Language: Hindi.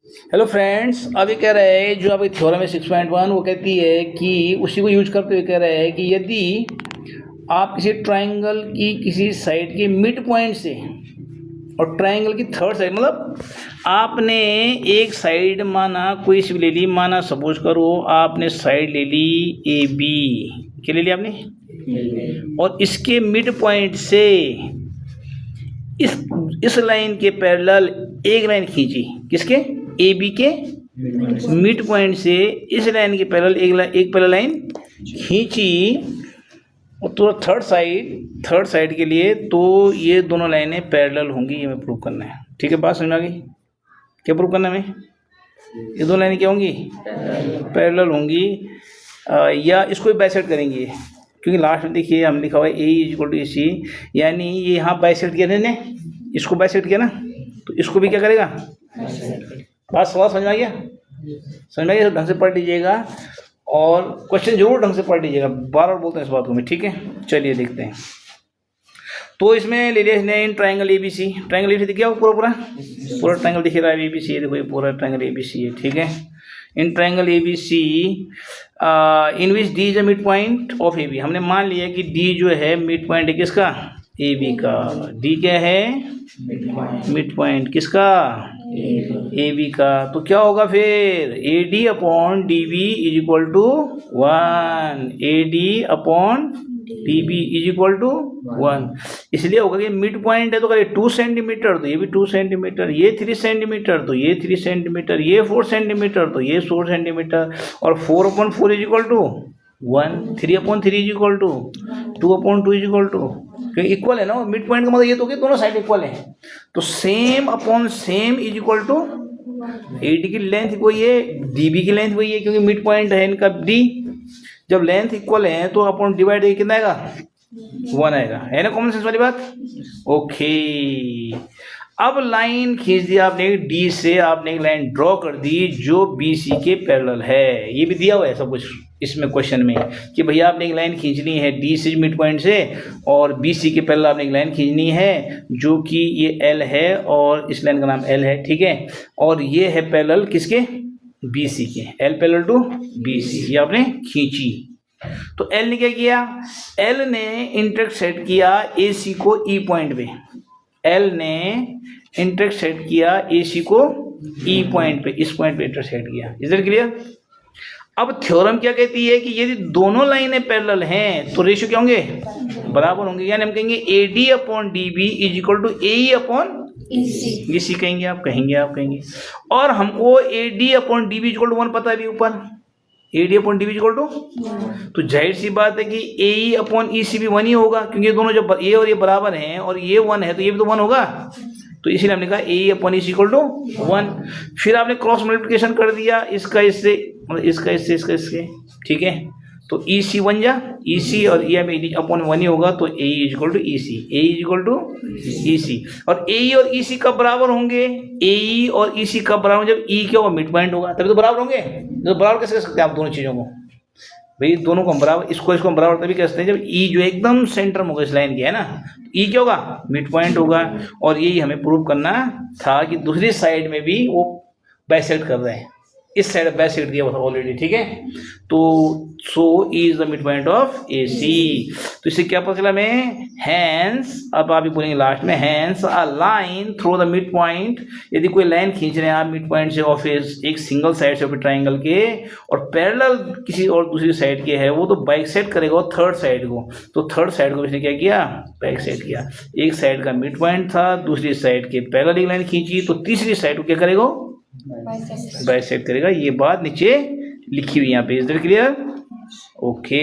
हेलो फ्रेंड्स, अभी कह रहे हैं जो अभी थ्योरम है 6.1 वो कहती है कि उसी को यूज करते हुए कह रहे हैं कि यदि आप किसी ट्रायंगल की किसी साइड के मिड पॉइंट से और ट्रायंगल की थर्ड साइड, मतलब आपने एक साइड माना कोई सी ले ली, माना सपोज करो आपने साइड ले ली ए बी, क्या ले लिया आपने, और इसके मिड पॉइंट से इस लाइन के पैरेलल एक लाइन खींची, किसके, ए बी के मिड पॉइंट से इस लाइन के पैरेलल एक पैरेलल लाइन खींची, और तो थर्ड साइड के लिए तो ये दोनों लाइनें पैरेलल होंगी, ये हमें प्रूव करना है। ठीक है, बात समझ में आ गई? क्या प्रूव करना है हमें? ये दोनों लाइनें क्या होंगी? पैरेलल होंगी, या इसको बाइसेक्ट करेंगे, क्योंकि लास्ट में देखिए हम लिखा हुआ है ए इक्वल टू ए सी, यानी ये यहाँ बाइसेक्ट किया ने, इसको बाइसेक्ट किया ना, तो इसको भी क्या करेगा? बात सवाल समझ में आ गया? समझ में आ गया? ढंग से पढ़ लीजिएगा और क्वेश्चन जरूर ढंग से पढ़ लीजिएगा, बार बार बोलते हैं इस बात को मैं। ठीक है, चलिए देखते हैं। तो इसमें ले लिया इसने in triangle A B C, triangle A B C दिखा पूरा ट्रायंगल दिख रहा है, ए बी सी, देखो ये पूरा ट्रायंगल ए बी सी है। ठीक है, in triangle A B C in which D is a mid point of A B, हमने मान लिया कि डी जो है मिड पॉइंट है किसका? ए बी का। डी क्या है? मिड पॉइंट किसका? ए बी का। तो क्या होगा फिर? A D upon D B is equal to 1, A D upon D B is equal to 1। इसलिए होगा कि मिड पॉइंट है तो करिए 2 सेंटीमीटर, तो ये भी 2 सेंटीमीटर, ये 3 सेंटीमीटर, तो ये 3 सेंटीमीटर, ये 4 सेंटीमीटर, तो ये 4 सेंटीमीटर, और 4/4 is equal to 1, 3/3 is equal to 2/2 is equal to, क्योंकि इक्वल है ना मिड पॉइंट का मतलब ये तो कि दोनों साइड इक्वल है, तो same upon same is equal to A D की लेंथ वही है, डी बी की लेंथ वही है, क्योंकि मिड पॉइंट है इनका डी। जब लेंथ इक्वल है तो अपॉन डिवाइड कितना आएगा? 1 आएगा, है ना कॉमन सेंस वाली बात? ओके, अब लाइन खींच दिया आपने डी से, आपने एक लाइन ड्रॉ कर दी जो बी सी के पैरेलल है। ये भी दिया हुआ है सब कुछ इसमें क्वेश्चन में कि भैया आपने एक लाइन खींचनी है डी से मिड पॉइंट से, और बी सी के पैरेलल आपने एक लाइन खींचनी है जो कि ये एल है और इस लाइन का नाम एल है। ठीक है, और ये है पैरेलल किसके? बी सी के, L parallel to B C, ये आपने खींची। तो एल ने क्या किया? एल ने इंटरसेक्ट किया ए सी को ई पॉइंट पे, एल ने इंटरसेक्ट किया ए सी को ई पॉइंट पे, इस पॉइंट पे इंटरसेक्ट किया। Is it clear? अब थ्योरम क्या कहती है कि यदि दोनों लाइनें पैरेलल हैं तो रेशियो क्या होंगे? बराबर होंगे, यानी हम कहेंगे A D upon D B is equal to A E upon E C, कहेंगे आप कहेंगे। और हमको A D upon D B is equal to 1 पता है भी ऊपर, A D upon D B is equal to, तो जाहिर सी बात है कि ए ई अपॉन ई सी भी 1 ही होगा, क्योंकि दोनों जब ये और ये बराबर हैं और ये 1 है तो ये भी तो 1 होगा, तो इसीलिए हमने कहा ए अपॉन इज इक्वल टू 1। फिर आपने क्रॉस मल्टीप्लिकेशन कर दिया, इसका इससे, मतलब इसका इससे, इसका इससे। ठीक है, तो ई सी 1 जा ई सी, और ये अपॉन 1 ही होगा, तो A is equal to E C, A is equal to E C. और ए और ई सी कब बराबर होंगे? ए और ई सी कब बराबर? जब ई क्या होगा? मिड पॉइंट होगा, तभी तो बराबर होंगे। तो बराबर कैसे कर सकते हैं आप दोनों चीज़ों को? भाई दोनों को हम बराबर, इसको हम बराबर तभी कहते हैं जब ई जो एकदम सेंटर में होगा इस लाइन के, है ना, ई क्या होगा? मिड पॉइंट होगा। और यही हमें प्रूव करना था कि दूसरी साइड में भी वो बाइसेक्ट कर रहे हैं, इस साइड बाइसेक्ट दिया हुआ था ऑलरेडी। ठीक है, तो so is the mid point of A C. तो इससे क्या पता चला हमें? हैंस, अब आप भी बोलेंगे लास्ट में, hence a line through the mid point, यदि कोई लाइन खींच रहे हैं आप मिड पॉइंट से ऑफ एक सिंगल साइड से ट्राइंगल के, और पैरेलल किसी और दूसरी साइड के है, वो तो बाइसेक्ट करेगा थर्ड साइड को। तो थर्ड साइड को इसने क्या किया? बाइसेक्ट किया। एक साइड का मिड पॉइंट था, दूसरी साइड के पैरेलल एक लाइन खींची, तो तीसरी साइड को क्या करेगा? बाइसेक्ट करेगा। ये बात नीचे लिखी हुई यहाँ पे। Is that clear? ओके।